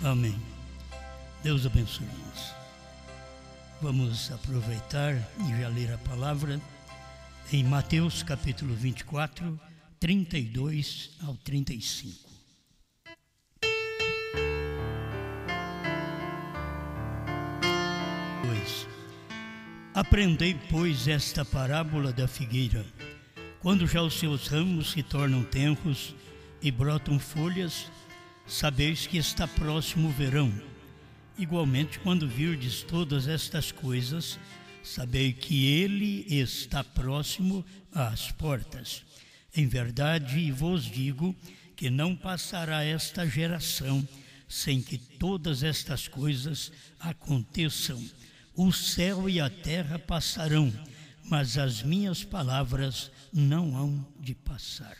Amém. Deus abençoe nós. Vamos aproveitar e já ler a palavra em Mateus capítulo 24, 32 ao 35. Aprendei, pois, esta parábola da figueira. Quando já os seus ramos se tornam tenros e brotam folhas, sabeis que está próximo o verão. Igualmente, quando virdes todas estas coisas, sabei que ele está próximo às portas. Em verdade vos digo que não passará esta geração sem que todas estas coisas aconteçam. O céu e a terra passarão, mas as minhas palavras não hão de passar.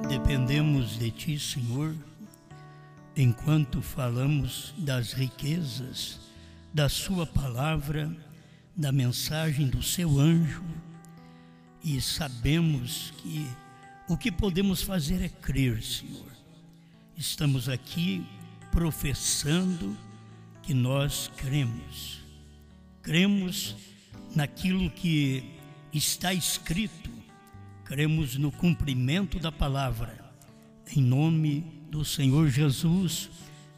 Dependemos de Ti, Senhor, enquanto falamos das riquezas da Sua palavra, da mensagem do Seu anjo, e sabemos que o que podemos fazer é crer, Senhor. Estamos aqui professando que nós cremos. Cremos naquilo que está escrito. Cremos no cumprimento da palavra. Em nome do Senhor Jesus,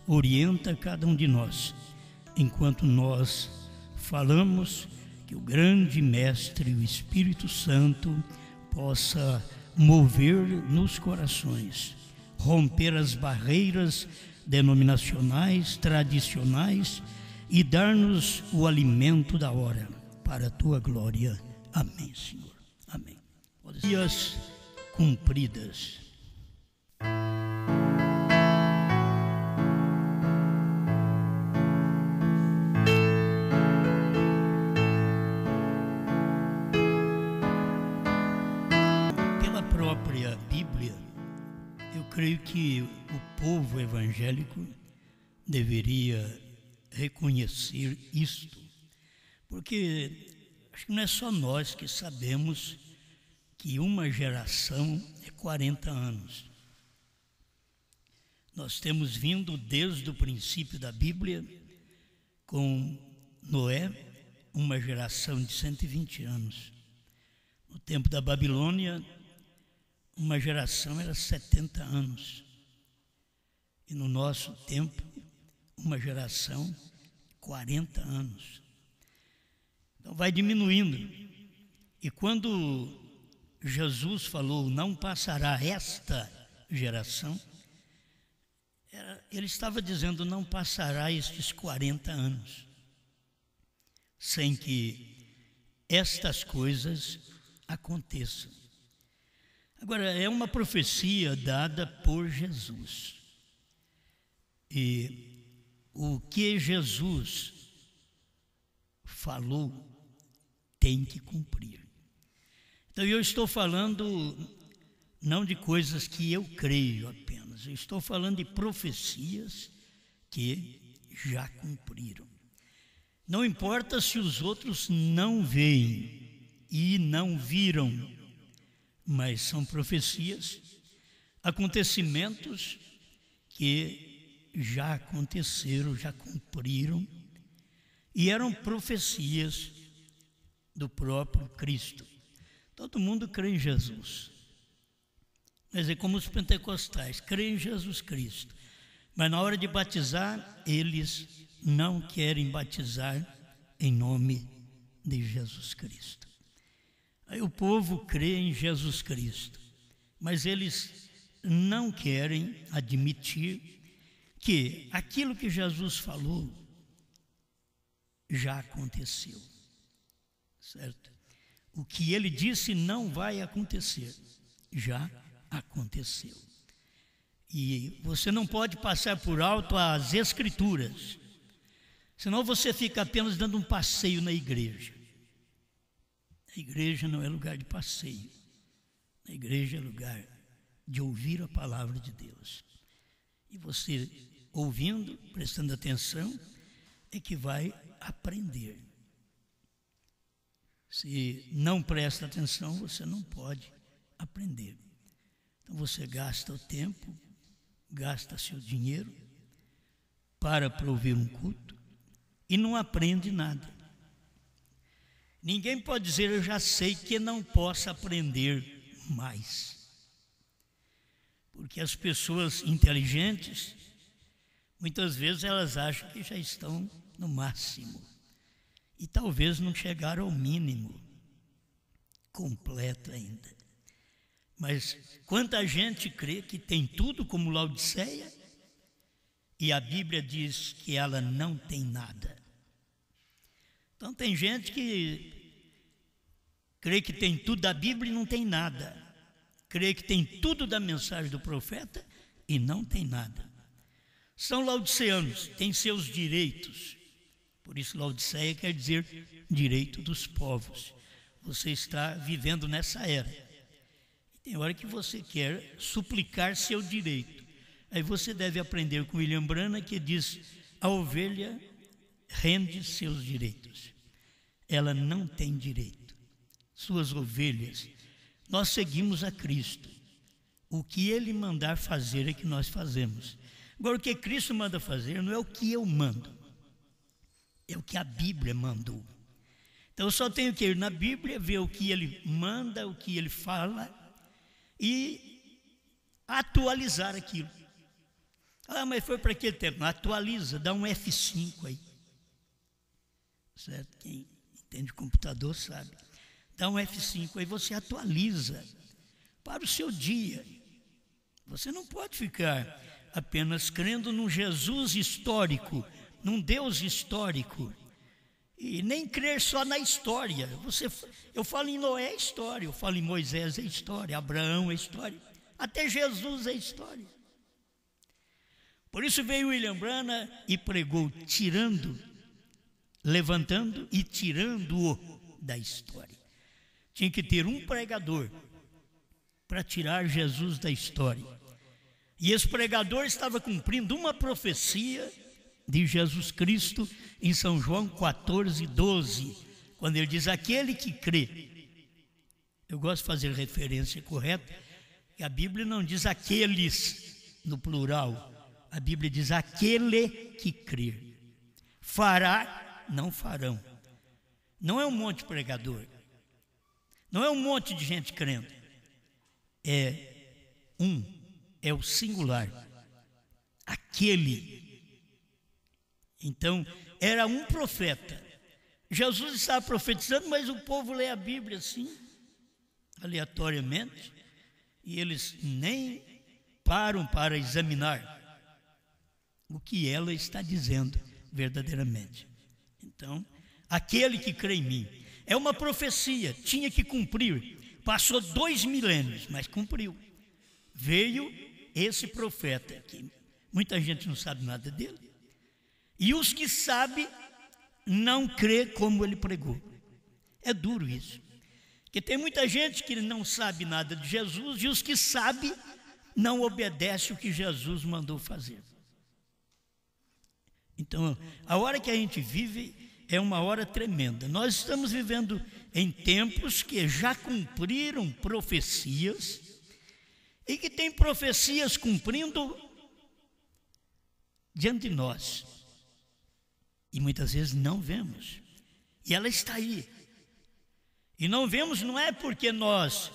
orienta cada um de nós. Enquanto nós falamos, que o grande Mestre, o Espírito Santo, possa mover nos corações, romper as barreiras denominacionais, tradicionais e dar-nos o alimento da hora, para a Tua glória. Amém, Senhor. Amém. Dias cumpridas. Pela própria Bíblia, eu creio que o povo evangélico deveria reconhecer isto, porque acho que não é só nós que sabemos que uma geração é 40 anos. Nós temos vindo desde o princípio da Bíblia com Noé, uma geração de 120 anos. No tempo da Babilônia, uma geração era 70 anos. E no nosso tempo, uma geração, 40 anos. Então vai diminuindo. E quando Jesus falou, não passará esta geração, ele estava dizendo, não passará estes 40 anos, sem que estas coisas aconteçam. Agora, é uma profecia dada por Jesus. E o que Jesus falou tem que cumprir. Então, eu estou falando não de coisas que eu creio apenas, eu estou falando de profecias que já cumpriram. Não importa se os outros não veem e não viram, mas são profecias, acontecimentos que já aconteceram, já cumpriram, e eram profecias do próprio Cristo. Todo mundo crê em Jesus, mas é como os pentecostais, creem em Jesus Cristo, mas na hora de batizar, eles não querem batizar em nome de Jesus Cristo. Aí o povo crê em Jesus Cristo, mas eles não querem admitir que aquilo que Jesus falou já aconteceu, certo? O que ele disse não vai acontecer, já aconteceu. E você não pode passar por alto as Escrituras, senão você fica apenas dando um passeio na igreja. A igreja não é lugar de passeio, a igreja é lugar de ouvir a palavra de Deus. E você, ouvindo, prestando atenção, é que vai aprender. Se não presta atenção, você não pode aprender. Então você gasta o tempo, gasta seu dinheiro para ouvir um culto e não aprende nada. Ninguém pode dizer, eu já sei, que não possa aprender mais. Porque as pessoas inteligentes, muitas vezes elas acham que já estão no máximo. E talvez não chegaram ao mínimo completo ainda. Mas quanta gente crê que tem tudo como Laodiceia, e a Bíblia diz que ela não tem nada. Então tem gente que crê que tem tudo da Bíblia e não tem nada. Crê que tem tudo da mensagem do profeta e não tem nada. São laodiceanos, têm seus direitos. Por isso Laodiceia quer dizer direito dos povos. Você está vivendo nessa era. E tem hora que você quer suplicar seu direito. Aí você deve aprender com William Branham, que diz, a ovelha rende seus direitos. Ela não tem direito. Suas ovelhas, nós seguimos a Cristo. O que Ele mandar fazer é que nós fazemos. Agora, o que Cristo manda fazer não é o que eu mando, é o que a Bíblia mandou. Então eu só tenho que ir na Bíblia, ver o que Ele manda, o que Ele fala e atualizar aquilo. Ah, mas foi para aquele tempo. Atualiza, dá um F5 aí. Certo? Quem entende computador sabe. Dá um F5 aí, você atualiza para o seu dia. Você não pode ficar apenas crendo num Jesus histórico, num Deus histórico, e nem crer só na história. Eu falo em Noé é história, eu falo em Moisés é história, Abraão é história, até Jesus é história. Por isso veio William Branham e pregou levantando e tirando-o da história. Tinha que ter um pregador para tirar Jesus da história. E esse pregador estava cumprindo uma profecia de Jesus Cristo em São João 14:12, quando ele diz, aquele que crê. Eu gosto de fazer referência correta, que a Bíblia não diz aqueles no plural, a Bíblia diz aquele que crer. Fará, não farão. Não é um monte de pregador, não é um monte de gente crendo, é o singular, aquele. Então, era um profeta. Jesus estava profetizando, mas o povo lê a Bíblia assim, aleatoriamente, e eles nem param para examinar o que ela está dizendo verdadeiramente. Então, aquele que crê em mim, é uma profecia, tinha que cumprir. Passou 2 milênios, mas cumpriu. Veio esse profeta, que muita gente não sabe nada dele, e os que sabem não crê como ele pregou. É duro isso, porque tem muita gente que não sabe nada de Jesus, e os que sabem não obedecem o que Jesus mandou fazer. Então, a hora que a gente vive é uma hora tremenda. Nós estamos vivendo em tempos que já cumpriram profecias, e que tem profecias cumprindo diante de nós, e muitas vezes não vemos, e ela está aí, e não vemos. Não é porque nós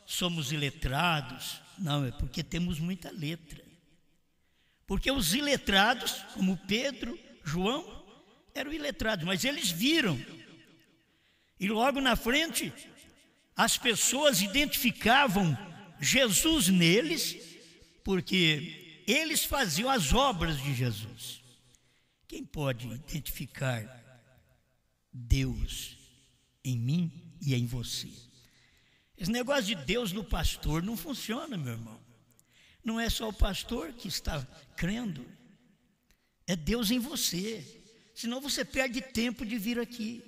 somos iletrados, não, é porque temos muita letra, porque os iletrados, como Pedro, João, eram iletrados, mas eles viram, e logo na frente as pessoas identificavam Jesus neles, porque eles faziam as obras de Jesus. Quem pode identificar Deus em mim e em você? Esse negócio de Deus no pastor não funciona, meu irmão. Não é só o pastor que está crendo, é Deus em você, senão você perde tempo de vir aqui.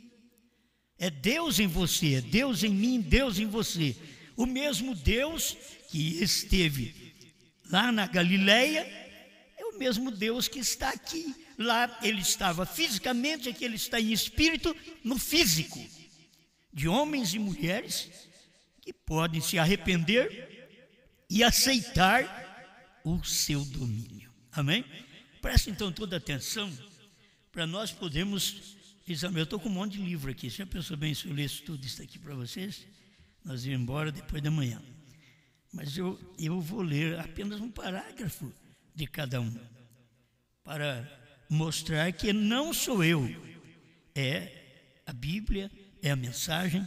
É Deus em você, é Deus em mim, Deus em você. O mesmo Deus que esteve lá na Galileia é o mesmo Deus que está aqui. Lá ele estava fisicamente, aqui ele está em espírito, no físico, de homens e mulheres que podem se arrepender e aceitar o seu domínio. Amém? Presta então toda atenção para nós podermos examinar. Eu estou com um monte de livro aqui. Já pensou bem se eu lesse tudo isso aqui para vocês? Nós íamos embora depois da manhã. Mas eu vou ler apenas um parágrafo de cada um, para mostrar que não sou eu, é a Bíblia, é a mensagem.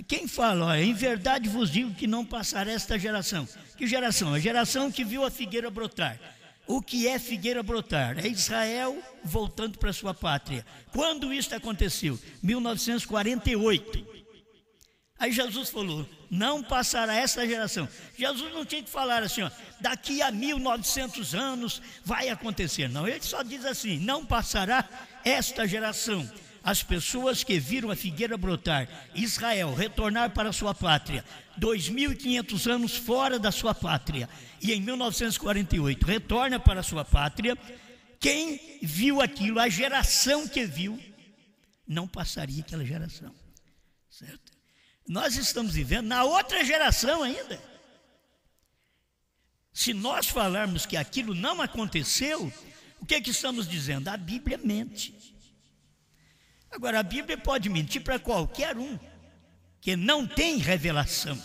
Quem fala, olha, em verdade vos digo que não passará esta geração. Que geração? A geração que viu a figueira brotar. O que é figueira brotar? É Israel voltando para sua pátria. Quando isso aconteceu? 1948. Aí Jesus falou, não passará essa geração. Jesus não tinha que falar assim, ó, daqui a 1900 anos vai acontecer. Não, ele só diz assim, não passará esta geração. As pessoas que viram a figueira brotar, Israel retornar para sua pátria, 2.500 anos fora da sua pátria, e em 1948 retorna para sua pátria, quem viu aquilo, a geração que viu, não passaria aquela geração, certo? Nós estamos vivendo na outra geração ainda. Se nós falarmos que aquilo não aconteceu, o que é que estamos dizendo? A Bíblia mente. Agora, a Bíblia pode mentir para qualquer um que não tem revelação,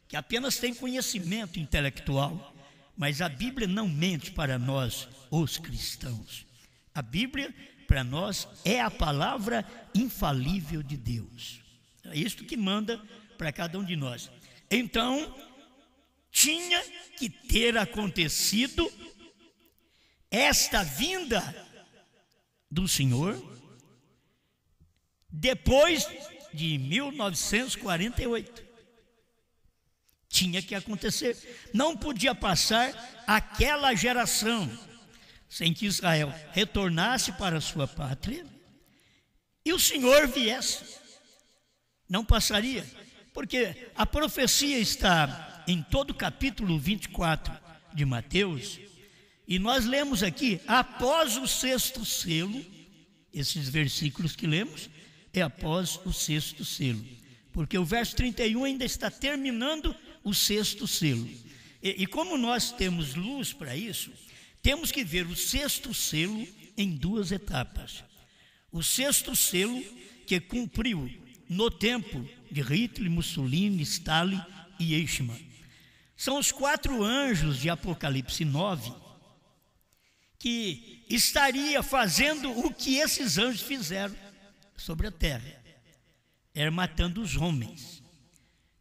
que apenas tem conhecimento intelectual, mas a Bíblia não mente para nós, os cristãos. A Bíblia, para nós, é a palavra infalível de Deus. É isto que manda para cada um de nós. Então, tinha que ter acontecido esta vinda do Senhor depois de 1948. Tinha que acontecer. Não podia passar aquela geração sem que Israel retornasse para a sua pátria e o Senhor viesse. Não passaria, porque a profecia está em todo o capítulo 24 de Mateus, e nós lemos aqui, após o sexto selo, esses versículos que lemos, é após o sexto selo, porque o verso 31 ainda está terminando o sexto selo, e como nós temos luz para isso, temos que ver o sexto selo em duas etapas. O sexto selo que cumpriu no tempo de Hitler, Mussolini, Stalin e Eichmann. São os 4 anjos de Apocalipse 9 que estaria fazendo o que esses anjos fizeram sobre a terra, era matando os homens.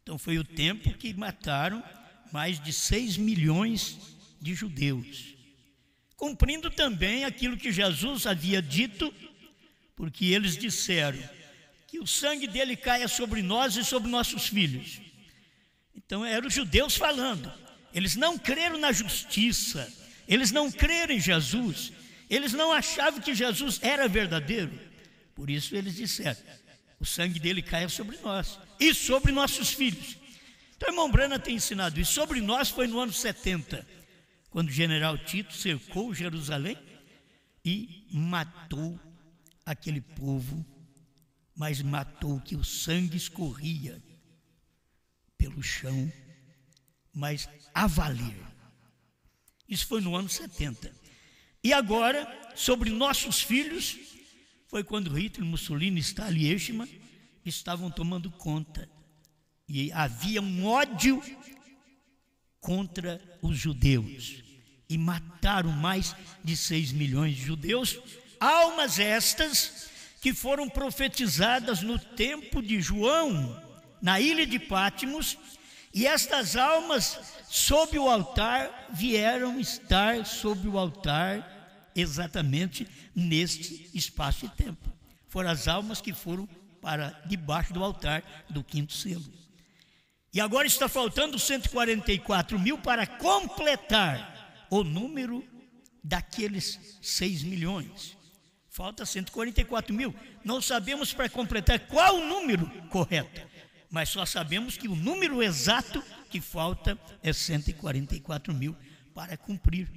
Então foi o tempo que mataram mais de 6 milhões de judeus, cumprindo também aquilo que Jesus havia dito, porque eles disseram que o sangue dele caia sobre nós e sobre nossos filhos. Então eram os judeus falando, eles não creram na justiça, eles não creram em Jesus, eles não achavam que Jesus era verdadeiro, por isso eles disseram, o sangue dele caia sobre nós e sobre nossos filhos. Então o irmão Branham tem ensinado isso, sobre nós foi no ano 70, quando o general Tito cercou Jerusalém e matou aquele povo, mas matou que o sangue escorria pelo chão, mas a valer. Isso foi no ano 70. E agora, sobre nossos filhos, foi quando Hitler, Mussolini, Stalin e Eichmann estavam tomando conta. E havia um ódio contra os judeus. E mataram mais de 6 milhões de judeus, almas estas que foram profetizadas no tempo de João, na ilha de Patmos, e estas almas sob o altar vieram estar sob o altar exatamente neste espaço e tempo. Foram as almas que foram para debaixo do altar do 5º selo. E agora está faltando 144 mil para completar o número daqueles 6 milhões. Falta 144 mil. Não sabemos para completar qual o número correto, mas só sabemos que o número exato que falta é 144 mil para cumprir.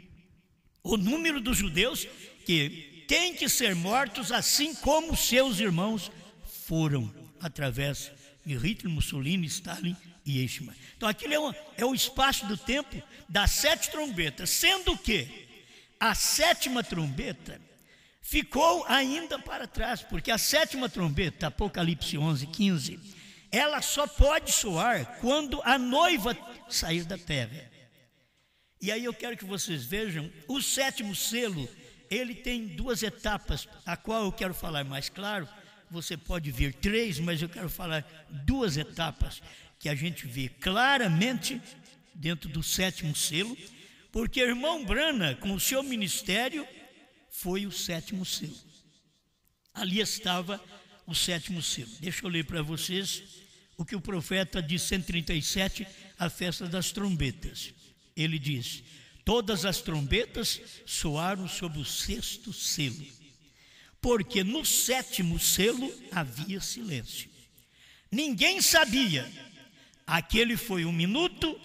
O número dos judeus que têm que ser mortos assim como seus irmãos foram, através de Hitler, Mussolini, Stalin e Esma. Então aquilo é o espaço do tempo das 7 trombetas, sendo que a 7ª trombeta ficou ainda para trás, porque a 7ª trombeta, Apocalipse 11:15, ela só pode soar quando a noiva sair da terra. E aí eu quero que vocês vejam, o 7º selo, ele tem 2 etapas, a qual eu quero falar mais claro. Você pode ver 3, mas eu quero falar 2 etapas que a gente vê claramente dentro do 7º selo, porque irmão Branham, com o seu ministério, foi o 7º selo. Ali estava o 7º selo. Deixa eu ler para vocês o que o profeta diz, 137, a festa das trombetas. Ele diz: todas as trombetas soaram sob o 6º selo, porque no 7º selo havia silêncio. Ninguém sabia, aquele foi o minuto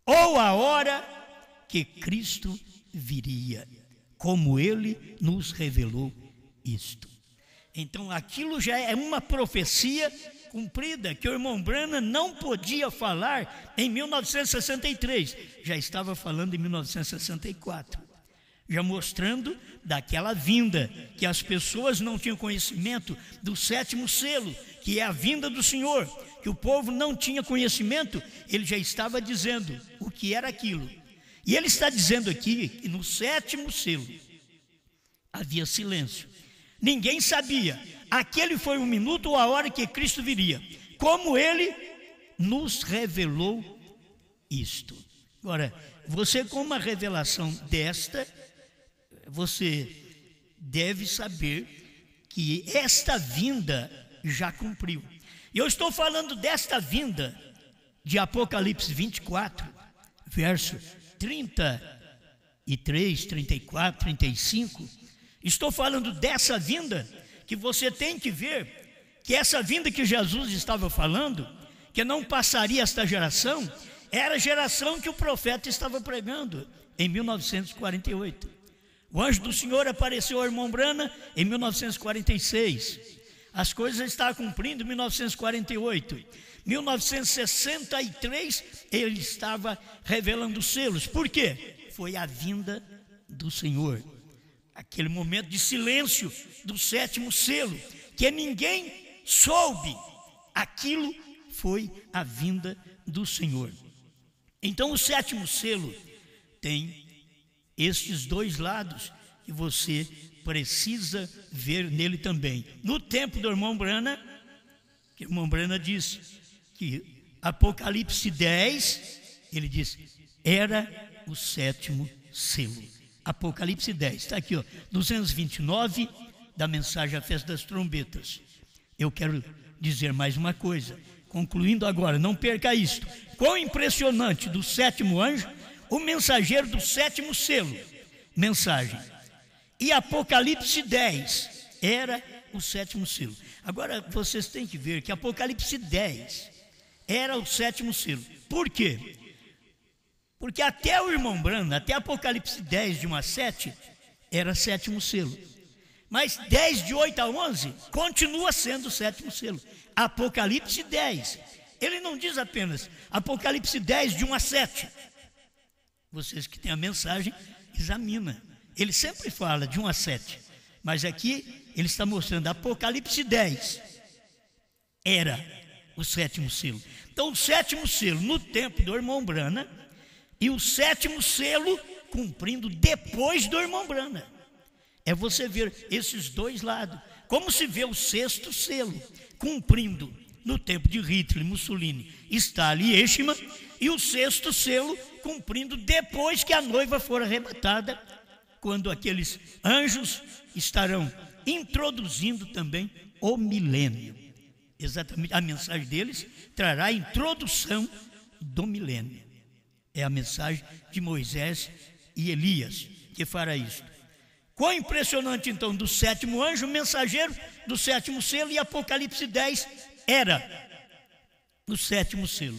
ou a hora que Cristo viria, como ele nos revelou isto. Então aquilo já é uma profecia cumprida, que o irmão Branham não podia falar em 1963, já estava falando em 1964, já mostrando daquela vinda, que as pessoas não tinham conhecimento do 7º selo, que é a vinda do Senhor, que o povo não tinha conhecimento. Ele já estava dizendo o que era aquilo, e ele está dizendo aqui que no 7º selo havia silêncio. Ninguém sabia, aquele foi o minuto ou a hora que Cristo viria, como ele nos revelou isto. Agora, você com uma revelação desta, você deve saber que esta vinda já cumpriu. E eu estou falando desta vinda de Apocalipse 24, verso 33, 34, 35. Estou falando dessa vinda que você tem que ver, que essa vinda que Jesus estava falando, que não passaria esta geração, era a geração que o profeta estava pregando em 1948. O anjo do Senhor apareceu ao irmão Branham em 1946. As coisas estavam cumprindo em 1948. 1963 ele estava revelando os selos. Por quê? Foi a vinda do Senhor. Aquele momento de silêncio do 7º selo, que ninguém soube, aquilo foi a vinda do Senhor. Então o 7º selo tem estes 2 lados que você precisa ver nele também. No tempo do irmão Branham, que o irmão Branham disse que Apocalipse 10, ele disse, era o 7º selo. Apocalipse 10, está aqui, 229 da mensagem à festa das trombetas. Eu quero dizer mais uma coisa, concluindo agora, não perca isto. Quão impressionante do 7º anjo, o mensageiro do 7º selo, mensagem. E Apocalipse 10 era o 7º selo. Agora vocês têm que ver que Apocalipse 10 era o 7º selo. Por quê? Porque até o irmão Branham, até Apocalipse 10, de 1 a 7, era 7º selo. Mas 10, de 8 a 11, continua sendo o 7º selo. Apocalipse 10. Ele não diz apenas Apocalipse 10, de 1 a 7. Vocês que têm a mensagem, examina. Ele sempre fala de 1 a 7. Mas aqui ele está mostrando Apocalipse 10. Era o 7º selo. Então o 7º selo no tempo do irmão Branham, e o 7º selo cumprindo depois do irmão Branham. É você ver esses 2 lados. Como se vê o 6º selo cumprindo no tempo de Hitler, Mussolini, Stalin e Eichmann, e o 6º selo cumprindo depois que a noiva for arrebatada, quando aqueles anjos estarão introduzindo também o milênio. Exatamente, a mensagem deles trará a introdução do milênio. É a mensagem de Moisés e Elias que fará isso. Quão impressionante então do 7º anjo, mensageiro do 7º selo, e Apocalipse 10 era o 7º selo.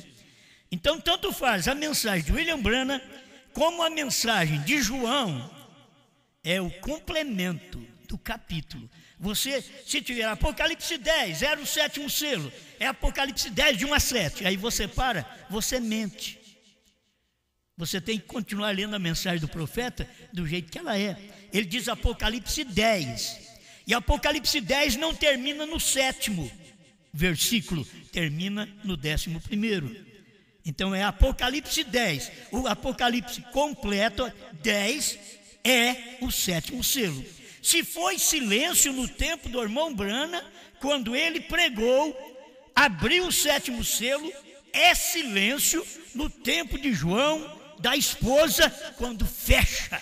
Então tanto faz a mensagem de William Branham como a mensagem de João, é o complemento do capítulo. Você, se tiver Apocalipse 10, era o 7º selo, é Apocalipse 10, de 1 a 7, aí você para, você mente. Você tem que continuar lendo a mensagem do profeta do jeito que ela é. Ele diz Apocalipse 10, e Apocalipse 10 não termina no 7º versículo, termina no 11º. Então é Apocalipse 10, o Apocalipse completo, 10, é o 7º selo. Se foi silêncio no tempo do irmão Branham, quando ele pregou, abriu o 7º selo, é silêncio no tempo de João, da esposa, quando fecha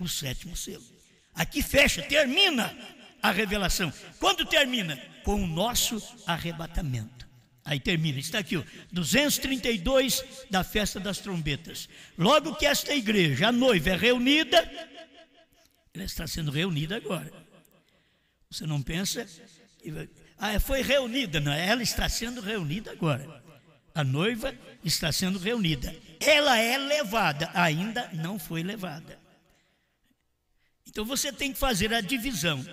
o 7º selo. Aqui fecha, termina a revelação. Quando termina? Com o nosso arrebatamento. Aí termina, está aqui, 232 da festa das trombetas. Logo que esta igreja, a noiva, é reunida, ela está sendo reunida agora. Você não pensa, foi reunida, não, ela está sendo reunida agora. A noiva está sendo reunida. Ela é levada, ainda não foi levada. Então você tem que fazer a divisão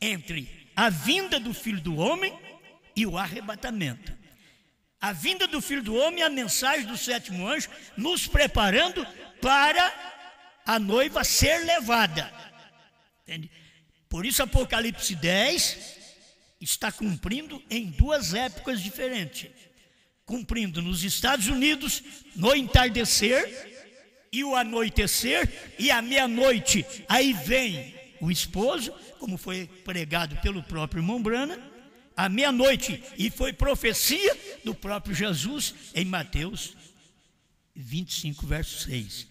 entre a vinda do Filho do Homem e o arrebatamento. A vinda do Filho do Homem é a mensagem do 7º anjo, nos preparando para a noiva ser levada. Entende? Por isso Apocalipse 10 está cumprindo em 2 épocas diferentes. Cumprindo nos Estados Unidos, no entardecer e o anoitecer, e à meia-noite, aí vem o esposo, como foi pregado pelo próprio irmão Branham, à meia-noite, e foi profecia do próprio Jesus em Mateus 25, verso 6.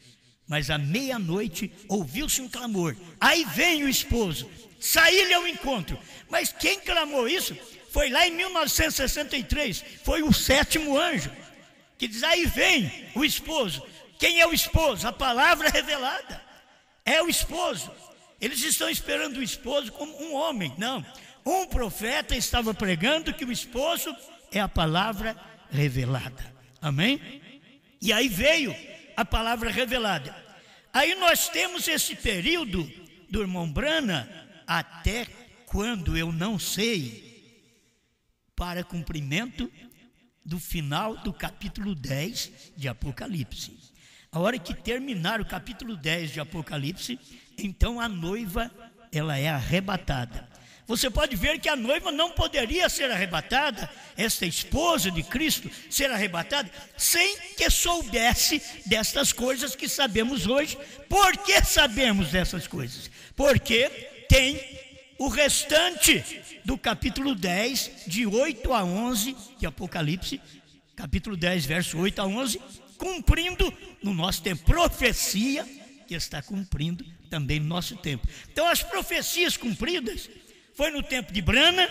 Mas à meia-noite ouviu-se um clamor, aí vem o esposo, saí-lhe ao encontro. Mas quem clamou isso? Foi lá em 1963, foi o 7º anjo, que diz, aí vem o esposo. Quem é o esposo? A palavra revelada, é o esposo. Eles estão esperando o esposo como um homem, não. Um profeta estava pregando que o esposo é a palavra revelada, amém? E aí veio a palavra revelada. Aí nós temos esse período do irmão Branham, até quando eu não sei, para cumprimento do final do capítulo 10 de Apocalipse. A hora que terminar o capítulo 10 de Apocalipse, então a noiva, ela é arrebatada. Você pode ver que a noiva não poderia ser arrebatada, esta esposa de Cristo ser arrebatada, sem que soubesse destas coisas que sabemos hoje. Por que sabemos dessas coisas? Porque tem o restante do capítulo 10, de 8 a 11 de Apocalipse, capítulo 10, verso 8 a 11, cumprindo no nosso tempo, profecia que está cumprindo também no nosso tempo. Então as profecias cumpridas foi no tempo de Branham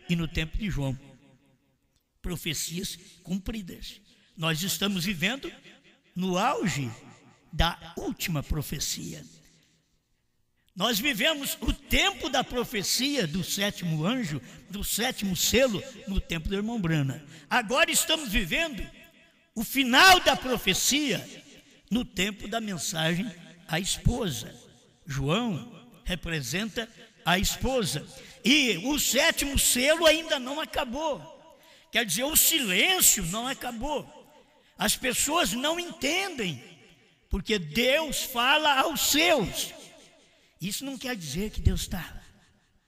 e no tempo de João. Profecias cumpridas. Nós estamos vivendo no auge da última profecia. Nós vivemos o tempo da profecia do 7º anjo, do 7º selo, no tempo do irmão Branham. Agora estamos vivendo o final da profecia no tempo da mensagem à esposa. João representa a esposa. E o 7º selo ainda não acabou. Quer dizer, o silêncio não acabou. As pessoas não entendem, porque Deus fala aos seus. Isso não quer dizer que Deus está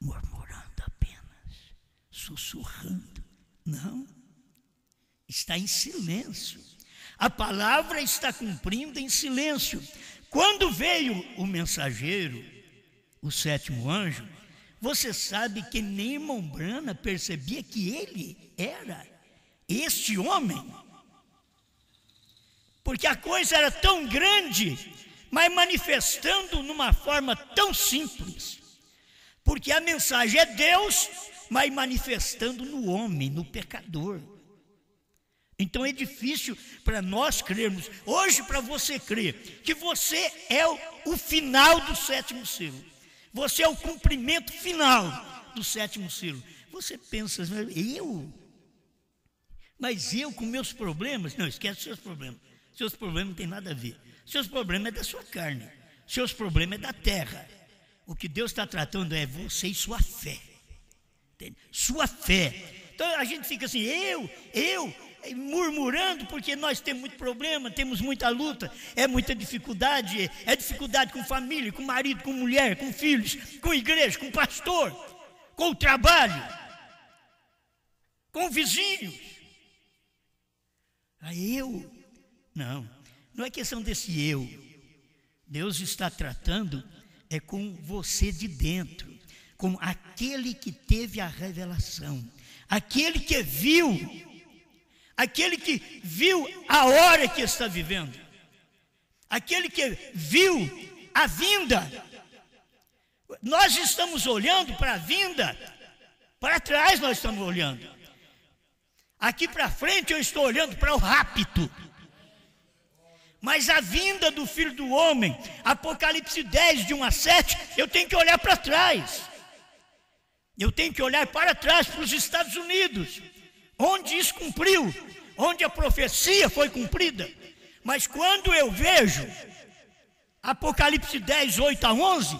murmurando apenas, sussurrando. Não. Está em silêncio. A palavra está cumprindo em silêncio. Quando veio o mensageiro, o 7º anjo, você sabe que nem irmão Branham percebia que ele era este homem. Porque a coisa era tão grande, mas manifestando numa forma tão simples. Porque a mensagem é Deus, mas manifestando no homem, no pecador. Então é difícil para nós crermos. Hoje, para você crer que você é o final do 7º selo, você é o cumprimento final do 7º selo, você pensa, mas eu com meus problemas? Não, esquece os seus problemas. Seus problemas não tem nada a ver. Seus problemas é da sua carne. Seus problemas é da terra. O que Deus está tratando é você e sua fé. Entende? Sua fé. Então a gente fica assim, murmurando, porque nós temos muito problema, temos muita luta, é muita dificuldade, é dificuldade com família, com marido, com mulher, com filhos, com igreja, com pastor, com o trabalho, com vizinhos. Aí não é questão desse eu. Deus está tratando é com você de dentro, com aquele que teve a revelação, aquele que viu a hora que está vivendo, aquele que viu a vinda. Nós estamos olhando para a vinda, para trás nós estamos olhando. Aqui para frente eu estou olhando para o rapto. Mas a vinda do Filho do Homem, Apocalipse 10, de 1 a 7, eu tenho que olhar para trás. Eu tenho que olhar para trás, para os Estados Unidos, onde isso cumpriu, onde a profecia foi cumprida. Mas quando eu vejo Apocalipse 10, 8 a 11,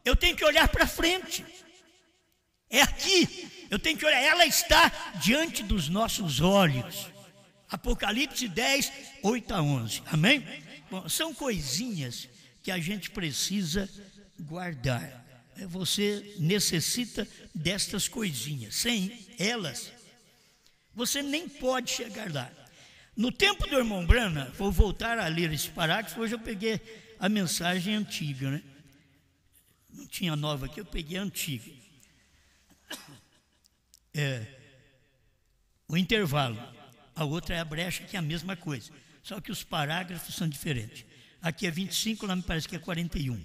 eu tenho que olhar para frente. É aqui, eu tenho que olhar, ela está diante dos nossos olhos. Apocalipse 10, 8 a 11, amém? Bom, são coisinhas que a gente precisa guardar. Você necessita destas coisinhas. Sem elas, você nem pode chegar lá. No tempo do irmão Brana, vou voltar a ler esse parágrafo. Hoje eu peguei a mensagem antiga, né? Não tinha nova aqui, eu peguei a antiga. O intervalo. A outra é a brecha, que é a mesma coisa. Só que os parágrafos são diferentes. Aqui é 25, lá me parece que é 41.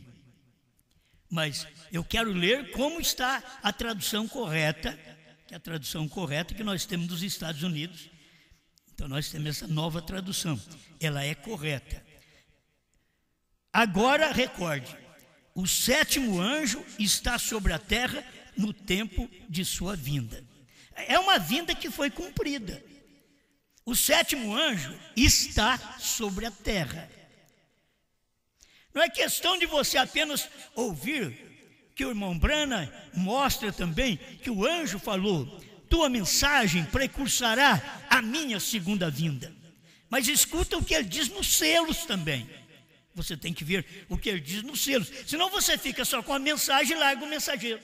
Mas eu quero ler como está a tradução correta, que é a tradução correta que nós temos dos Estados Unidos. Então nós temos essa nova tradução. Ela é correta. Agora recorde, o sétimo anjo está sobre a terra no tempo de sua vinda. É uma vinda que foi cumprida. O sétimo anjo está sobre a terra. Não é questão de você apenas ouvir que o irmão Brana mostra também que o anjo falou: tua mensagem precursará a minha segunda vinda. Mas escuta o que ele diz nos selos também. Você tem que ver o que ele diz nos selos. Senão você fica só com a mensagem e larga o mensageiro.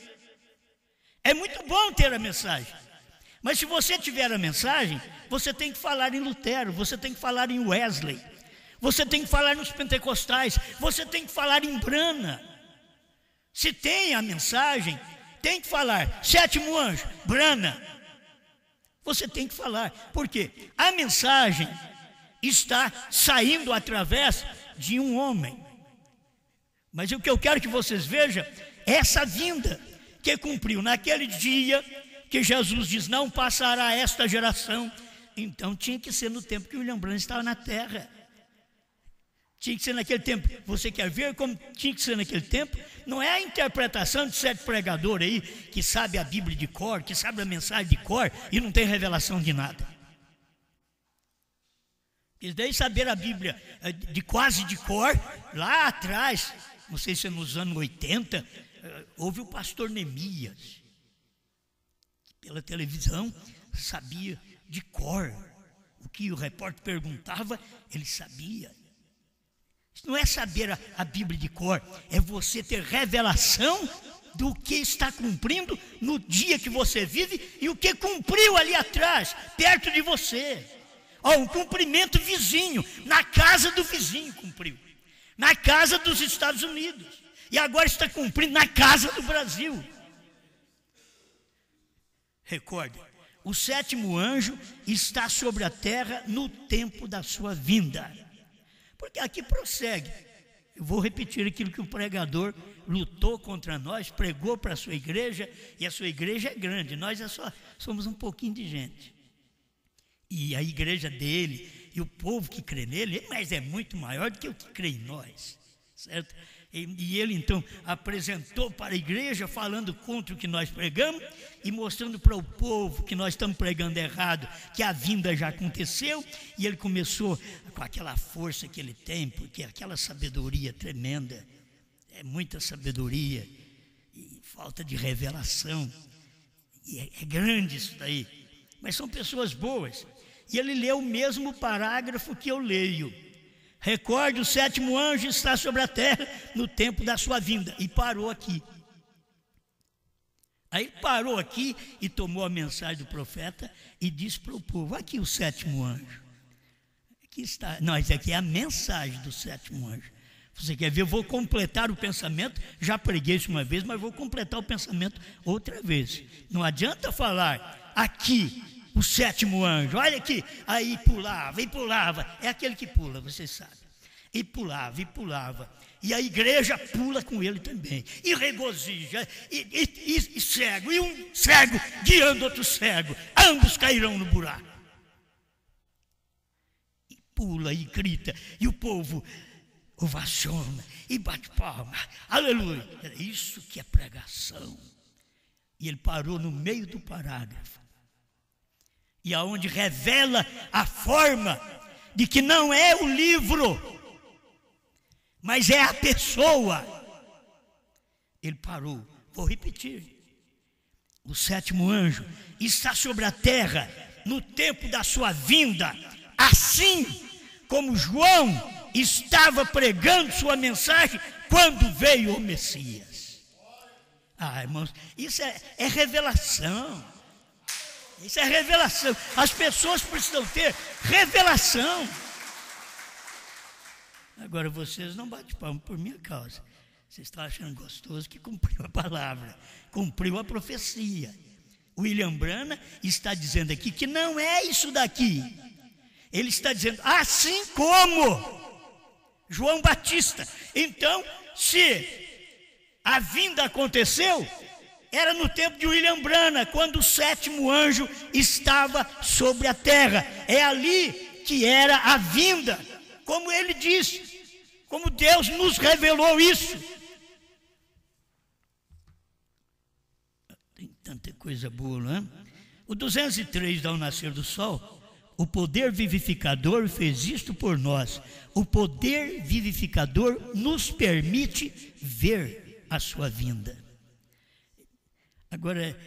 É muito bom ter a mensagem. Mas se você tiver a mensagem, você tem que falar em Lutero, você tem que falar em Wesley, você tem que falar nos pentecostais, você tem que falar em Brana. Se tem a mensagem, tem que falar. Sétimo anjo, Brana. Você tem que falar. Por quê? A mensagem está saindo através de um homem. Mas o que eu quero que vocês vejam é essa vinda que cumpriu naquele dia que Jesus diz: não passará esta geração. Então tinha que ser no tempo que William Branham estava na terra. Tinha que ser naquele tempo. Você quer ver como tinha que ser naquele tempo? Não é a interpretação de certo pregador aí que sabe a Bíblia de cor, que sabe a mensagem de cor e não tem revelação de nada. Eles devem saber a Bíblia de quase de cor. Lá atrás, não sei se é nos anos 80, houve o pastor Neemias, pela televisão, sabia de cor. O que o repórter perguntava, ele sabia. Isso não é saber a Bíblia de cor, é você ter revelação do que está cumprindo no dia que você vive e o que cumpriu ali atrás, perto de você. Um cumprimento vizinho, na casa do vizinho cumpriu, na casa dos Estados Unidos, e agora está cumprindo na casa do Brasil. Recorde, o sétimo anjo está sobre a terra no tempo da sua vinda. Porque aqui prossegue. Eu vou repetir aquilo que o pregador lutou contra nós, pregou para a sua igreja, e a sua igreja é grande, nós somos um pouquinho de gente. E a igreja dele, e o povo que crê nele, mas é muito maior do que o que crê em nós, certo? E ele então apresentou para a igreja, falando contra o que nós pregamos e mostrando para o povo que nós estamos pregando errado, que a vinda já aconteceu. E ele começou com aquela força que ele tem, porque aquela sabedoria tremenda, é muita sabedoria e falta de revelação. E é grande isso daí. Mas são pessoas boas. E ele leu o mesmo parágrafo que eu leio. Recorde, o 7º anjo está sobre a terra no tempo da sua vinda. E parou aqui. Aí parou aqui e tomou a mensagem do profeta e disse para o povo: aqui o 7º anjo. Aqui está. Não, isso aqui é a mensagem do 7º anjo. Você quer ver? Eu vou completar o pensamento. Já preguei isso uma vez, mas vou completar o pensamento outra vez. Não adianta falar aqui o 7º anjo, olha aqui. Aí pulava e pulava. É aquele que pula, você sabe. E pulava e pulava. E a igreja pula com ele também. E regozija. E cego. E um cego guiando outro cego. Ambos cairão no buraco. E pula e grita. E o povo ovaciona e bate palma. Aleluia. É isso que é pregação. E ele parou no meio do parágrafo. E aonde revela a forma de que não é o livro, mas é a pessoa. Ele parou. Vou repetir. O 7º anjo está sobre a terra no tempo da sua vinda, assim como João estava pregando sua mensagem quando veio o Messias. Ah, irmãos, isso é revelação. Isso é revelação. As pessoas precisam ter revelação. Agora vocês não batem palma por minha causa. Vocês estão achando gostoso que cumpriu a palavra, cumpriu a profecia. William Branham está dizendo aqui que não é isso daqui. Ele está dizendo assim como João Batista. Então, se a vinda aconteceu, era no tempo de William Branham, quando o 7º anjo estava sobre a terra. É ali que era a vinda, como ele disse, como Deus nos revelou isso. Tem tanta coisa boa, não é? O 203 dá o nascer do sol. O poder vivificador fez isto por nós. O poder vivificador nos permite ver a sua vinda. Agora,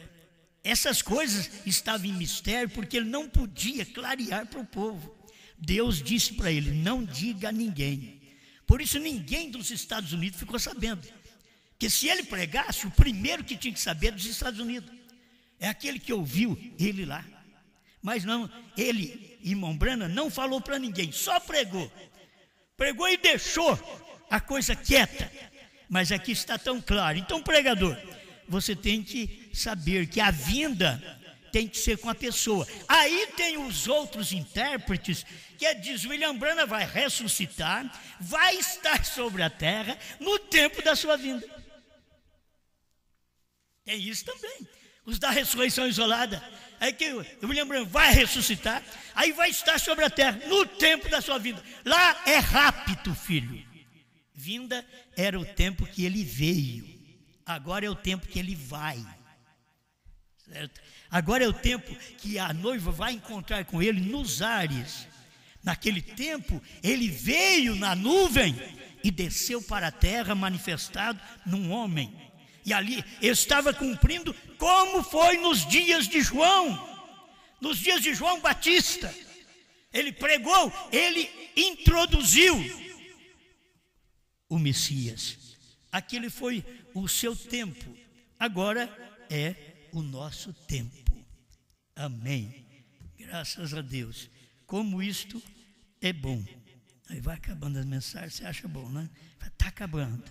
essas coisas estavam em mistério porque ele não podia clarear para o povo. Deus disse para ele: não diga a ninguém. Por isso ninguém dos Estados Unidos ficou sabendo. Porque se ele pregasse, o primeiro que tinha que saber dos Estados Unidos é aquele que ouviu ele lá. Mas não, ele, irmão Branham, não falou para ninguém, só pregou. Pregou e deixou a coisa quieta. Mas aqui está tão claro. Então, pregador, você tem que saber que a vinda tem que ser com a pessoa. Aí tem os outros intérpretes que diz: William Branham vai ressuscitar, vai estar sobre a terra no tempo da sua vinda. Tem isso também. Os da ressurreição isolada. Aí que o William Branham vai ressuscitar, aí vai estar sobre a terra no tempo da sua vinda. Lá é rápido, filho. Vinda era o tempo que ele veio. Agora é o tempo que ele vai. Certo? Agora é o tempo que a noiva vai encontrar com ele nos ares. Naquele tempo, ele veio na nuvem e desceu para a terra manifestado num homem. E ali estava cumprindo como foi nos dias de João. Nos dias de João Batista. Ele pregou, ele introduziu o Messias. Aquele foi o seu tempo. Agora é o nosso tempo. Amém. Graças a Deus. Como isto é bom. Aí vai acabando as mensagens, você acha bom, né? Está acabando.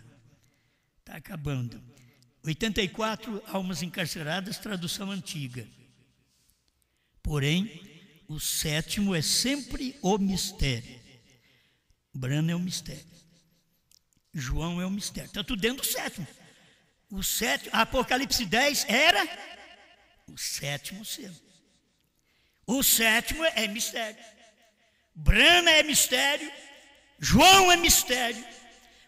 Está acabando. 84 almas encarceradas, tradução antiga. Porém, o 7º é sempre o mistério. Branham é o mistério. João é o mistério. Está tudo dentro do 7º. O 7º, Apocalipse 10 era o 7º selo. O 7º é mistério. Branham é mistério. João é mistério.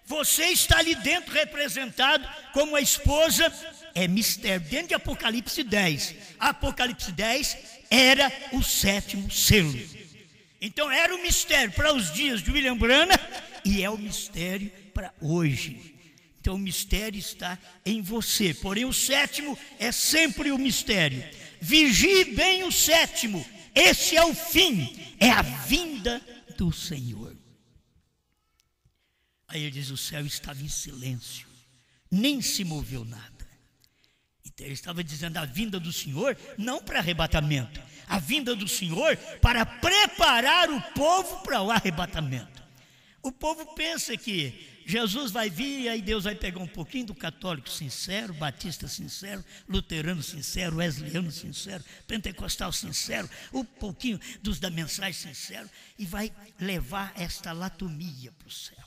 Você está ali dentro representado como a esposa, é mistério. Dentro de Apocalipse 10. Apocalipse 10 era o 7º selo. Então era o mistério para os dias de William Branham e é o mistério para hoje. Então o mistério está em você. Porém o sétimo é sempre o mistério. Vigie bem o sétimo. Esse é o fim. É a vinda do Senhor. Aí ele diz, o céu estava em silêncio. Nem se moveu nada. Então ele estava dizendo a vinda do Senhor não para arrebatamento. A vinda do Senhor para preparar o povo para o arrebatamento. O povo pensa que Jesus vai vir e aí Deus vai pegar um pouquinho do católico sincero, batista sincero, luterano sincero, wesleyano sincero, pentecostal sincero, um pouquinho dos da mensagem sincero e vai levar esta latomia para o céu.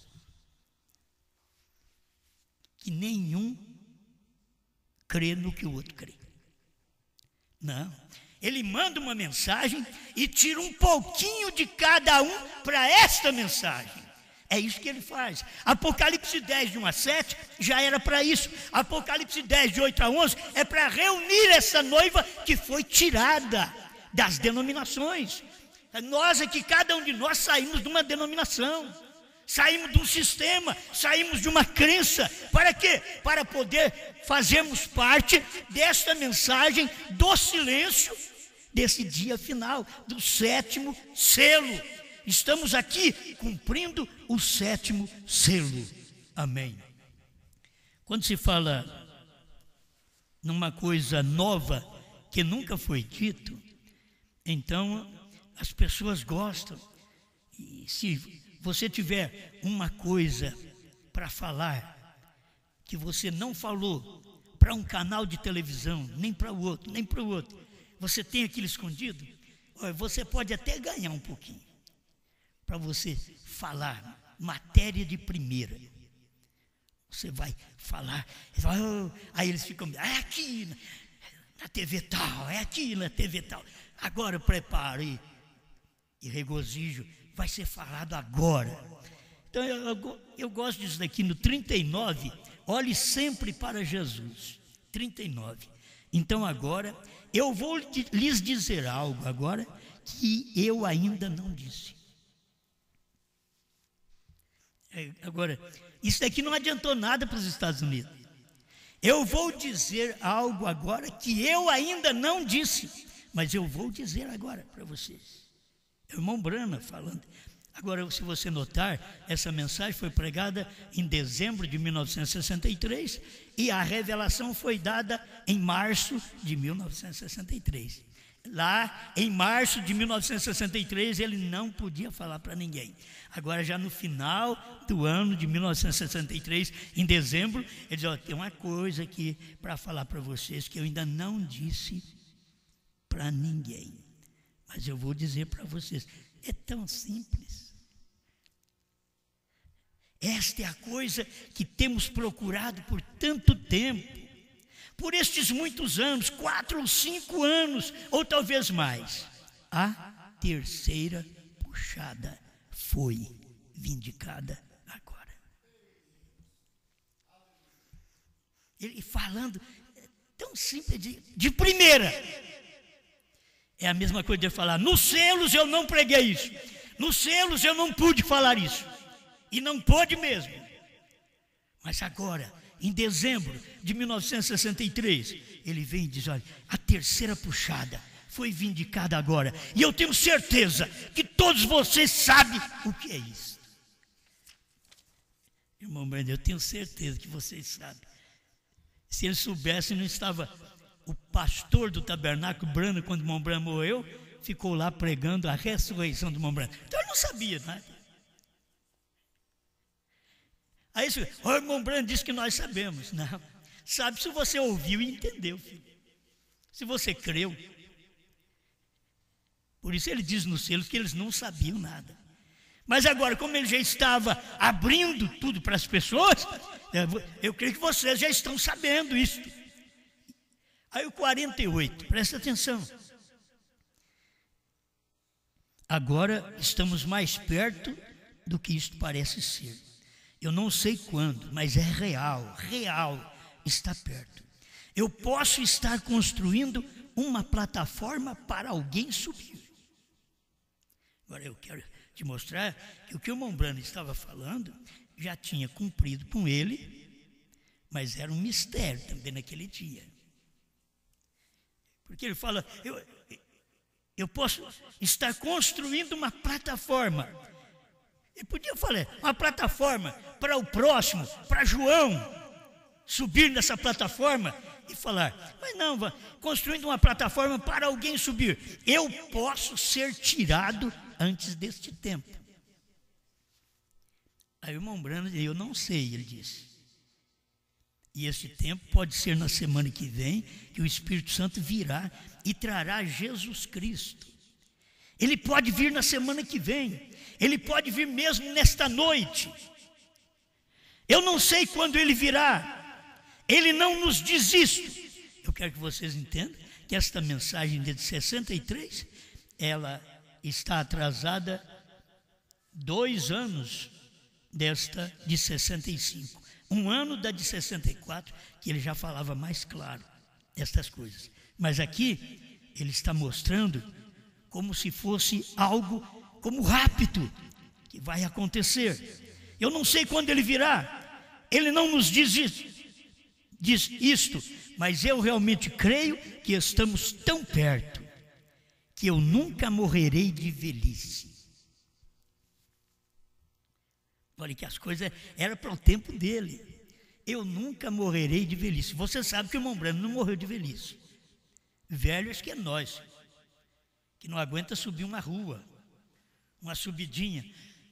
Que nenhum crê no que o outro crê. Não. Ele manda uma mensagem e tira um pouquinho de cada um para esta mensagem. É isso que ele faz. Apocalipse 10, de 1 a 7, já era para isso. Apocalipse 10, de 8 a 11, é para reunir essa noiva que foi tirada das denominações. Nós aqui, cada um de nós saímos de uma denominação. Saímos de um sistema, saímos de uma crença. Para quê? Para poder fazermos parte desta mensagem do silêncio, desse dia final, do sétimo selo. Estamos aqui cumprindo o sétimo selo. Amém. Quando se fala numa coisa nova que nunca foi dito, então as pessoas gostam. E se você tiver uma coisa para falar que você não falou para um canal de televisão, nem para o outro, nem para o outro, você tem aquilo escondido, você pode até ganhar um pouquinho para você falar matéria de primeira. Você vai falar, aí eles ficam, é aqui na TV tal, é aqui na TV tal. Agora prepare e regozijo, vai ser falado agora. Então eu gosto disso daqui no 39, olhe sempre para Jesus. 39. Então agora eu vou lhes dizer algo agora que eu ainda não disse. Agora, isso daqui não adiantou nada para os Estados Unidos. Eu vou dizer algo agora que eu ainda não disse, mas eu vou dizer agora para vocês. É o irmão Brana falando. Agora, se você notar, essa mensagem foi pregada em dezembro de 1963 e a revelação foi dada em março de 1963. Lá em março de 1963 ele não podia falar para ninguém. Agora já no final do ano de 1963, em dezembro, ele diz, tem uma coisa aqui para falar para vocês que eu ainda não disse para ninguém, mas eu vou dizer para vocês. É tão simples. Esta é a coisa que temos procurado por tanto tempo. Por estes muitos anos, 4 ou 5 anos, ou talvez mais. A terceira puxada foi vindicada agora. Ele falando tão simples, de primeira. É a mesma coisa de falar, nos selos eu não preguei isso. Nos selos eu não pude falar isso. E não pôde mesmo. Mas agora, em dezembro de 1963, ele vem e diz, olha, a terceira puxada foi vindicada agora. E eu tenho certeza que todos vocês sabem o que é isso. Irmão Brando, eu tenho certeza que vocês sabem. Se eles soubessem, não estava o pastor do tabernáculo Brando, quando o irmão Brando morreu, ficou lá pregando a ressurreição do irmão Brando. Então ele não sabia nada. Aí o irmão Brando disse que nós sabemos. Não, sabe se você ouviu e entendeu, filho. Se você creu. Por isso ele diz nos selos que eles não sabiam nada. Mas agora, como ele já estava abrindo tudo para as pessoas, eu creio que vocês já estão sabendo isso. Aí o 48, presta atenção. Agora estamos mais perto do que isto parece ser. Eu não sei quando, mas é real, está perto. Eu posso estar construindo uma plataforma para alguém subir. Agora eu quero te mostrar que o que o irmão Brando estava falando já tinha cumprido com ele Mas era um mistério também naquele dia. Porque ele fala, eu posso estar construindo uma plataforma. Ele podia falar, uma plataforma para o próximo, para João, subir nessa plataforma e falar, mas não, construindo uma plataforma para alguém subir. Eu posso ser tirado antes deste tempo. Aí o irmão Branham disse, eu não sei, ele disse. E esse tempo pode ser na semana que vem, que o Espírito Santo virá e trará Jesus Cristo. Ele pode vir na semana que vem, ele pode vir mesmo nesta noite. Eu não sei quando ele virá, ele não nos diz isso. Eu quero que vocês entendam que esta mensagem de 63, ela está atrasada 2 anos desta de 65. 1 ano da de 64, que ele já falava mais claro estas coisas. Mas aqui ele está mostrando como se fosse algo como rápido que vai acontecer. Eu não sei quando ele virá. Ele não nos diz isto, mas eu realmente creio que estamos tão perto que eu nunca morrerei de velhice. Olha que as coisas eram para o tempo dele. Eu nunca morrerei de velhice. Você sabe que o irmão Branham não morreu de velhice. Velho acho que é nós, que não aguenta subir uma rua, uma subidinha.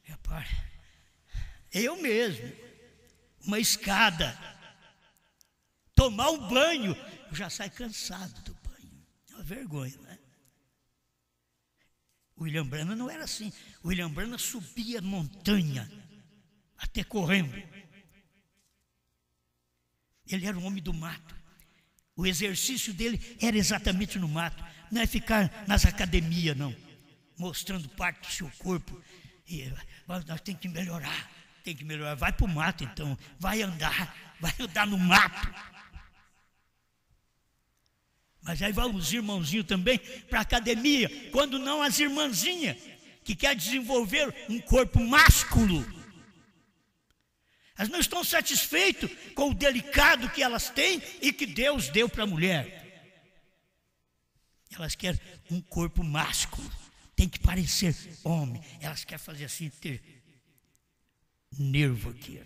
Rapaz, eu mesmo, uma escada, tomar um banho, eu já saio cansado do banho. É uma vergonha, né? O William Branham não era assim. O William Branham subia a montanha, até correndo. Ele era um homem do mato. O exercício dele era exatamente no mato. Não é ficar nas academias, não, mostrando parte do seu corpo. E nós temos que melhorar, Vai para o mato então, vai andar no mato. Mas aí vão os irmãozinhos também para a academia, quando não as irmãzinhas, que querem desenvolver um corpo másculo. Elas não estão satisfeitas com o delicado que elas têm e que Deus deu para a mulher. Elas querem um corpo másculo, tem que parecer homem. Elas querem fazer assim, ter nervo aqui.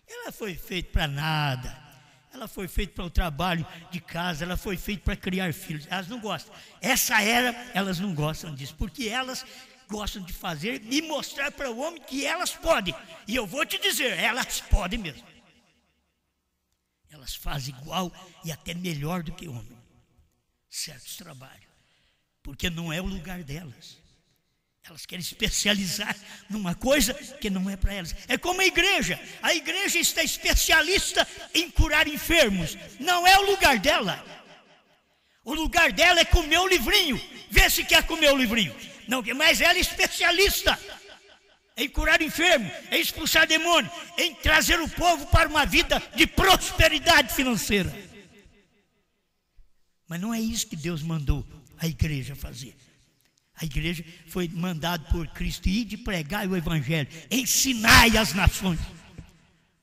Ela foi feita para nada. Ela foi feita para o trabalho de casa, ela foi feita para criar filhos. Elas não gostam. Essa era, elas não gostam disso, porque elas gostam de fazer e mostrar para o homem que elas podem. E eu vou te dizer, elas podem mesmo. Elas fazem igual e até melhor do que o homem. Certos trabalhos. Porque não é o lugar delas. Elas querem especializar numa coisa que não é para elas. É como a igreja. A igreja está especialista em curar enfermos. Não é o lugar dela. O lugar dela é comer o livrinho. Vê se quer comer o livrinho. Não, mas ela é especialista em curar enfermo, em expulsar demônio, em trazer o povo para uma vida de prosperidade financeira. Mas não é isso que Deus mandou a igreja fazer. A igreja foi mandada por Cristo ir de pregar o evangelho, ensinai as nações.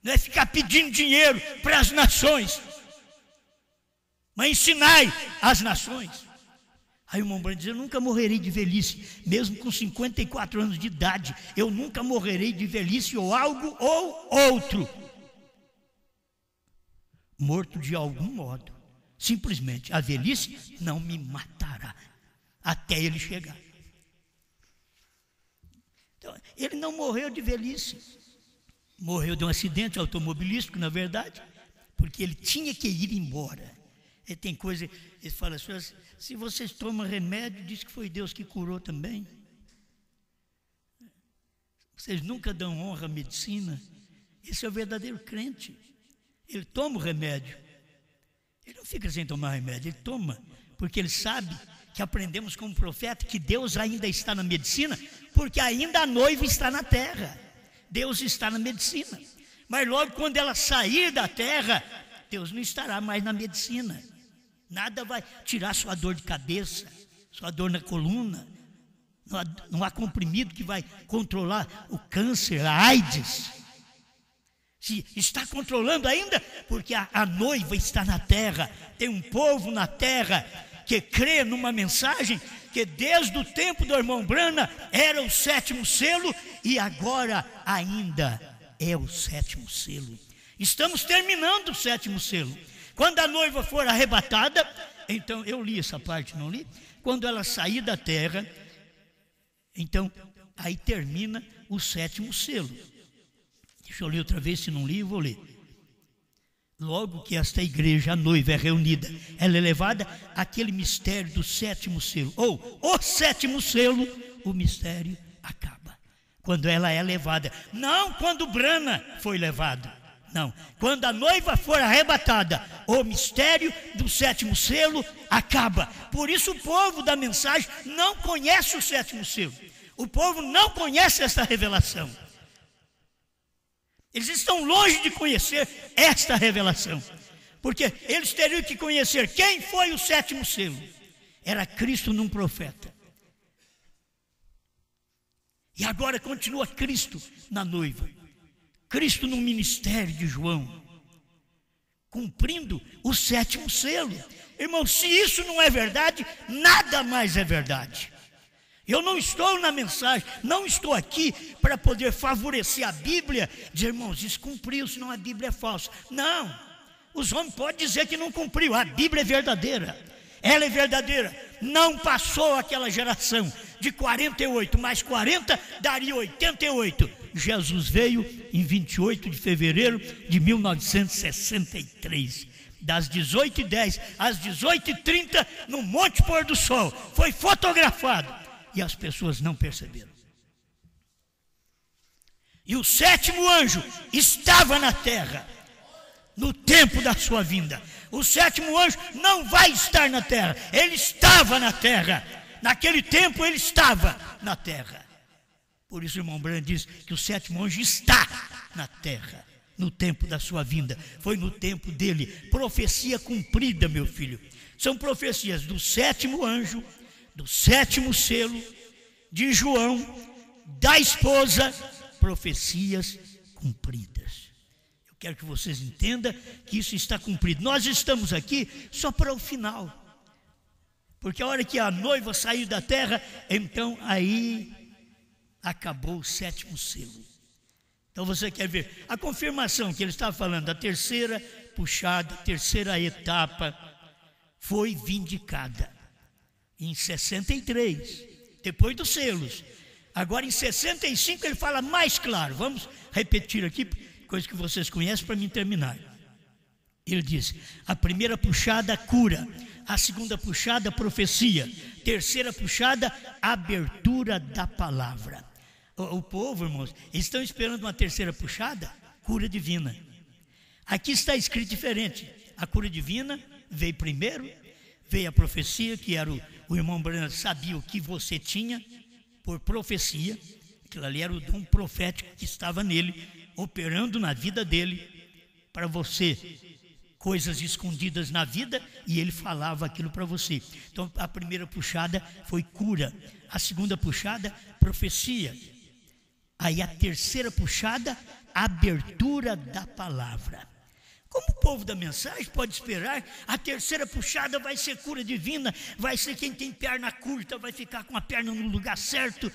Não é ficar pedindo dinheiro para as nações, mas ensinai as nações. Aí o irmão Branham diz, eu nunca morrerei de velhice, mesmo com 54 anos de idade, eu nunca morrerei de velhice ou algo ou outro. Morto de algum modo, simplesmente, a velhice não me matará, até ele chegar. Então, ele não morreu de velhice, morreu de um acidente automobilístico, na verdade, porque ele tinha que ir embora. E tem coisa, ele fala assim, se vocês tomam remédio, diz que foi Deus que curou também. Vocês nunca dão honra à medicina. Esse é o verdadeiro crente. Ele toma o remédio. Ele não fica sem tomar remédio, ele toma, porque ele sabe que aprendemos como profeta que Deus ainda está na medicina, porque ainda a noiva está na terra. Deus está na medicina. Mas logo quando ela sair da terra, Deus não estará mais na medicina. Nada vai tirar sua dor de cabeça, sua dor na coluna. Não há comprimido que vai controlar o câncer, a AIDS. Se está controlando ainda, porque a noiva está na terra, tem um povo na terra que crê numa mensagem que desde o tempo do irmão Brana era o 7º selo e agora ainda é o 7º selo. Estamos terminando o 7º selo. Quando a noiva for arrebatada, então, eu li essa parte, não li? Quando ela sair da terra, então, aí termina o 7º selo. Deixa eu ler outra vez, se não li, eu vou ler. Logo que esta igreja, a noiva, é reunida, ela é levada àquele mistério do 7º selo, ou o 7º selo, o mistério acaba. Quando ela é levada, não quando Brana foi levado, não. Quando a noiva for arrebatada, o mistério do 7º selo acaba. Por isso o povo da mensagem não conhece o 7º selo. O povo não conhece essa revelação. Eles estão longe de conhecer esta revelação, porque eles teriam que conhecer quem foi o 7º selo. Era Cristo num profeta. E agora continua Cristo na noiva, Cristo no ministério de João, cumprindo o 7º selo. Irmão, se isso não é verdade, nada mais é verdade. Eu não estou na mensagem, não estou aqui para poder favorecer a Bíblia, dizer, irmãos, isso cumpriu, senão a Bíblia é falsa. Não, os homens podem dizer que não cumpriu, a Bíblia é verdadeira, ela é verdadeira. Não passou aquela geração de 48, mais 40 daria 88. Jesus veio em 28 de fevereiro de 1963. Das 18h10 às 18h30, no Monte Pôr do Sol, foi fotografado. E as pessoas não perceberam. E o 7º anjo estava na terra no tempo da sua vinda. O 7º anjo não vai estar na terra, ele estava na terra. Naquele tempo ele estava na terra. Por isso o irmão Brana diz que o 7º anjo está na terra no tempo da sua vinda. Foi no tempo dele. Profecia cumprida, meu filho. São profecias do 7º anjo, do 7º selo, de João, da esposa, profecias cumpridas. Eu quero que vocês entendam que isso está cumprido. Nós estamos aqui só para o final, porque a hora que a noiva saiu da terra, então aí acabou o 7º selo. Então você quer ver a confirmação que ele estava falando, a terceira puxada, a terceira etapa foi vindicada em 63, depois dos selos. Agora em 65 ele fala mais claro. Vamos repetir aqui, coisa que vocês conhecem para mim terminar. Ele diz, a primeira puxada, cura. A segunda puxada, profecia. Terceira puxada, abertura da palavra. O povo, irmãos, eles estão esperando uma terceira puxada, cura divina. Aqui está escrito diferente. A cura divina veio primeiro, veio a profecia, que era o irmão Brana sabia o que você tinha por profecia. Aquilo ali era o dom profético que estava nele, operando na vida dele, para você, coisas escondidas na vida, e ele falava aquilo para você. Então a primeira puxada foi cura, a segunda puxada, profecia. Aí a terceira puxada, abertura da palavra. Como o povo da mensagem pode esperar, a terceira puxada vai ser cura divina, vai ser quem tem perna curta, vai ficar com a perna no lugar certo,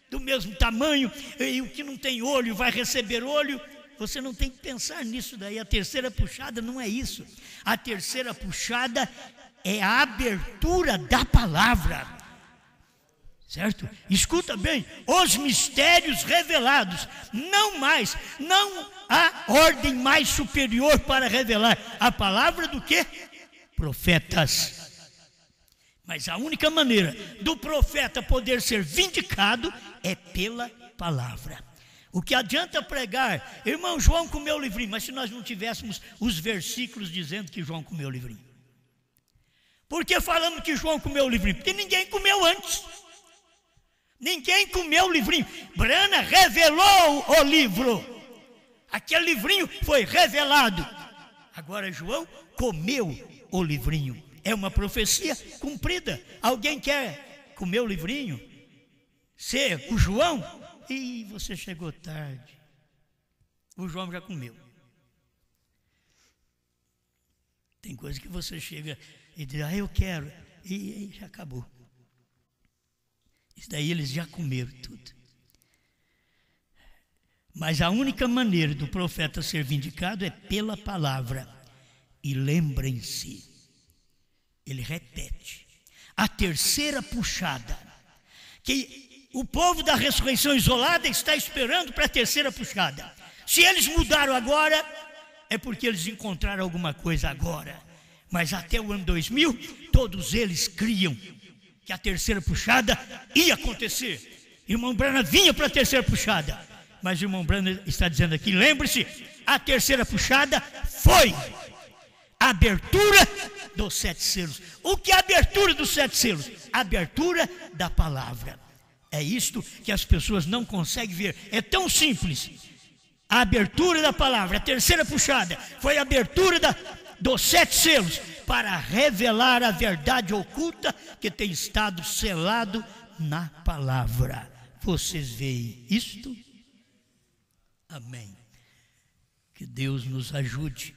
do mesmo tamanho, e o que não tem olho vai receber olho. Você não tem que pensar nisso daí, a terceira puxada não é isso. A terceira puxada é a abertura da palavra, certo? Escuta bem, os mistérios revelados, não há ordem mais superior para revelar a palavra do que profetas. Mas a única maneira do profeta poder ser vindicado é pela palavra. O que adianta pregar, irmão, João comeu o livrinho, mas se nós não tivéssemos os versículos dizendo que João comeu o livrinho. Por que falando que João comeu o livrinho? Porque ninguém comeu antes. Ninguém comeu o livrinho. Brana revelou o livro. Aquele livrinho foi revelado. Agora João comeu o livrinho. É uma profecia cumprida. Alguém quer comer o livrinho? Ser o João? Ih, você chegou tarde. O João já comeu. Tem coisa que você chega e diz, eu quero, e já acabou. Isso daí eles já comeram tudo. Mas a única maneira do profeta ser vindicado é pela palavra. E lembrem-se, ele repete, a terceira puxada, que o povo da ressurreição isolada está esperando para a terceira puxada. Se eles mudaram agora, é porque eles encontraram alguma coisa agora. Mas até o ano 2000, todos eles criam que a terceira puxada ia acontecer. Irmão Branham vinha para a terceira puxada. Mas o irmão Branham está dizendo aqui, lembre-se, a terceira puxada foi a abertura dos 7 selos. O que é a abertura dos 7 selos? A abertura da palavra. É isto que as pessoas não conseguem ver. É tão simples. A abertura da palavra, a terceira puxada, foi a abertura dos 7 selos para revelar a verdade oculta que tem estado selado na palavra. Vocês veem isto? Amém. Que Deus nos ajude.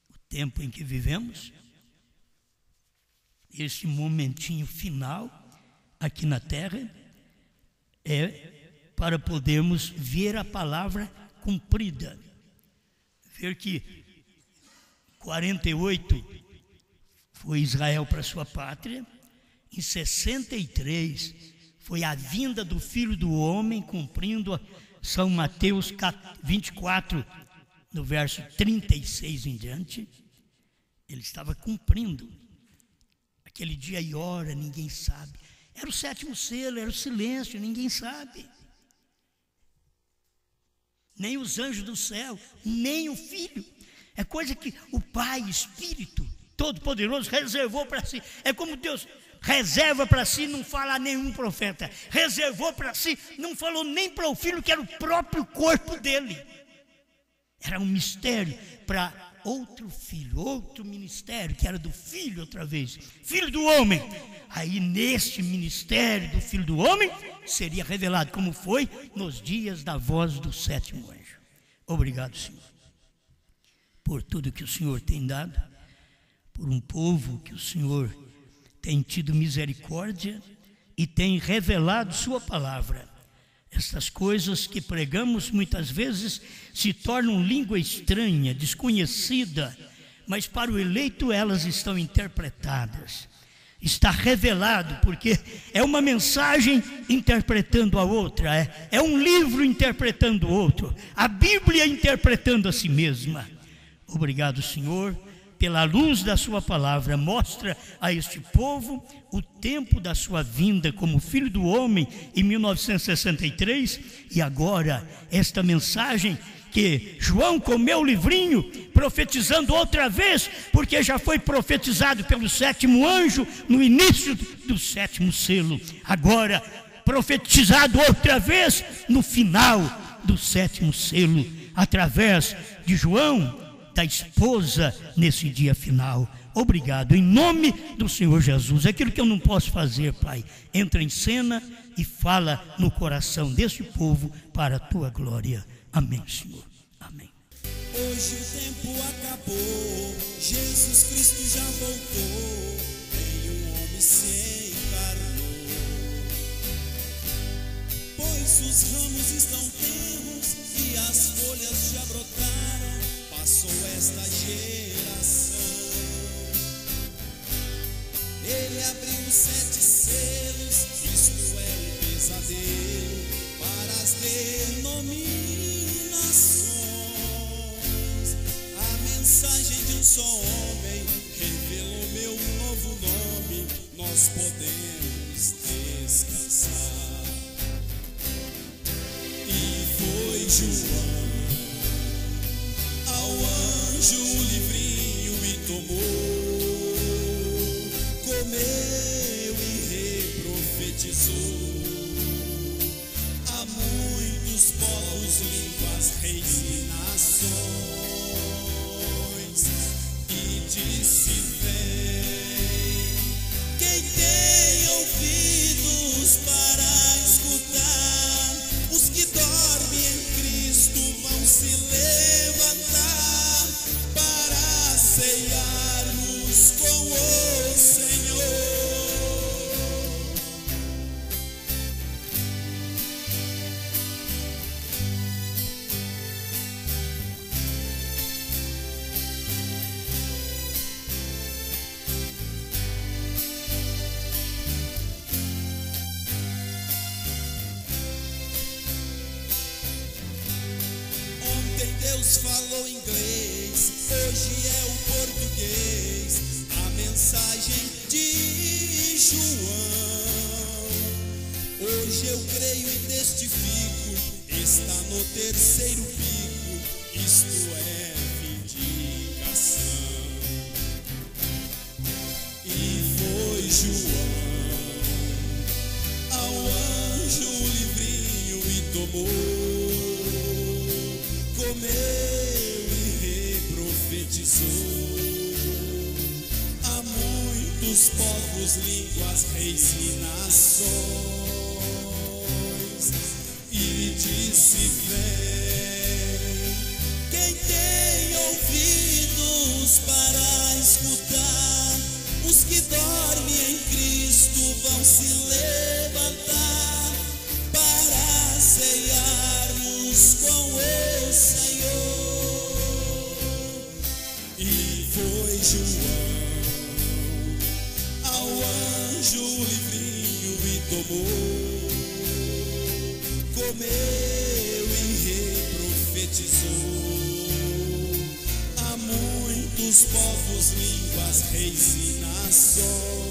O tempo em que vivemos, esse momentinho final aqui na terra, é para podermos ver a palavra cumprida. Ver que 48 foi Israel para sua pátria, em 63 foi a vinda do Filho do Homem, cumprindo São Mateus 24, no verso 36 em diante. Ele estava cumprindo aquele dia e hora, ninguém sabe. Era o 7º selo, era o silêncio, ninguém sabe. Nem os anjos do céu, nem o Filho. É coisa que o Pai, Espírito Todo-Poderoso, reservou para si. É como Deus reserva para si, não fala a nenhum profeta. Reservou para si, não falou nem para o Filho, que era o próprio corpo dele. Era um mistério para outro filho, outro ministério, que era do Filho outra vez. Filho do homem. Aí neste ministério do Filho do homem, seria revelado como foi nos dias da voz do 7º anjo. Obrigado, Senhor, por tudo que o Senhor tem dado, por um povo que o Senhor tem tido misericórdia e tem revelado sua palavra. Estas coisas que pregamos muitas vezes se tornam língua estranha, desconhecida, mas para o eleito elas estão interpretadas. Está revelado, porque é uma mensagem interpretando a outra, é um livro interpretando o outro, a Bíblia interpretando a si mesma. Obrigado, Senhor, pela luz da sua palavra. Mostra a este povo o tempo da sua vinda como Filho do Homem em 1963, e agora esta mensagem que João comeu o livrinho, profetizando outra vez, porque já foi profetizado pelo 7º anjo no início do 7º selo, agora profetizado outra vez no final do 7º selo, através de João, da esposa, nesse dia final. Obrigado, em nome do Senhor Jesus. Aquilo que eu não posso fazer, Pai, entra em cena e fala no coração deste povo para a tua glória. Amém, Senhor. Amém. Hoje o tempo acabou, Jesus Cristo já voltou, nenhum homem se encarnou. Pois os ramos estão tenros e as folhas já brotaram, passou esta geração. Ele abriu 7 selos, isto é um pesadelo para as denominações. A mensagem de um só homem revelou meu novo nome, nós podemos descansar. E foi João ao anjo o livrinho e tomou, comeu e reprofetizou a muitos povos, línguas, reis e nações, e disse: vem, quem tem ouvidos para escutar, os que dormem em Cristo vão se levantar para ceiar Ontem Deus falou inglês, hoje é o português, a mensagem de João. Hoje eu creio e testifico, está no terceiro pico, isto é vindicação. E foi João ao anjo o livrinho e tomou, comeu e reprofetizou a muitos povos, línguas, reis e nações, e disse: vem, quem tem ouvidos para escutar, os que dormem em Cristo vão se levantar para ceiarmos com o Senhor. E foi João ao anjo o livrinho e tomou, comeu e reprofetizou a muitos povos, línguas, reis e nações,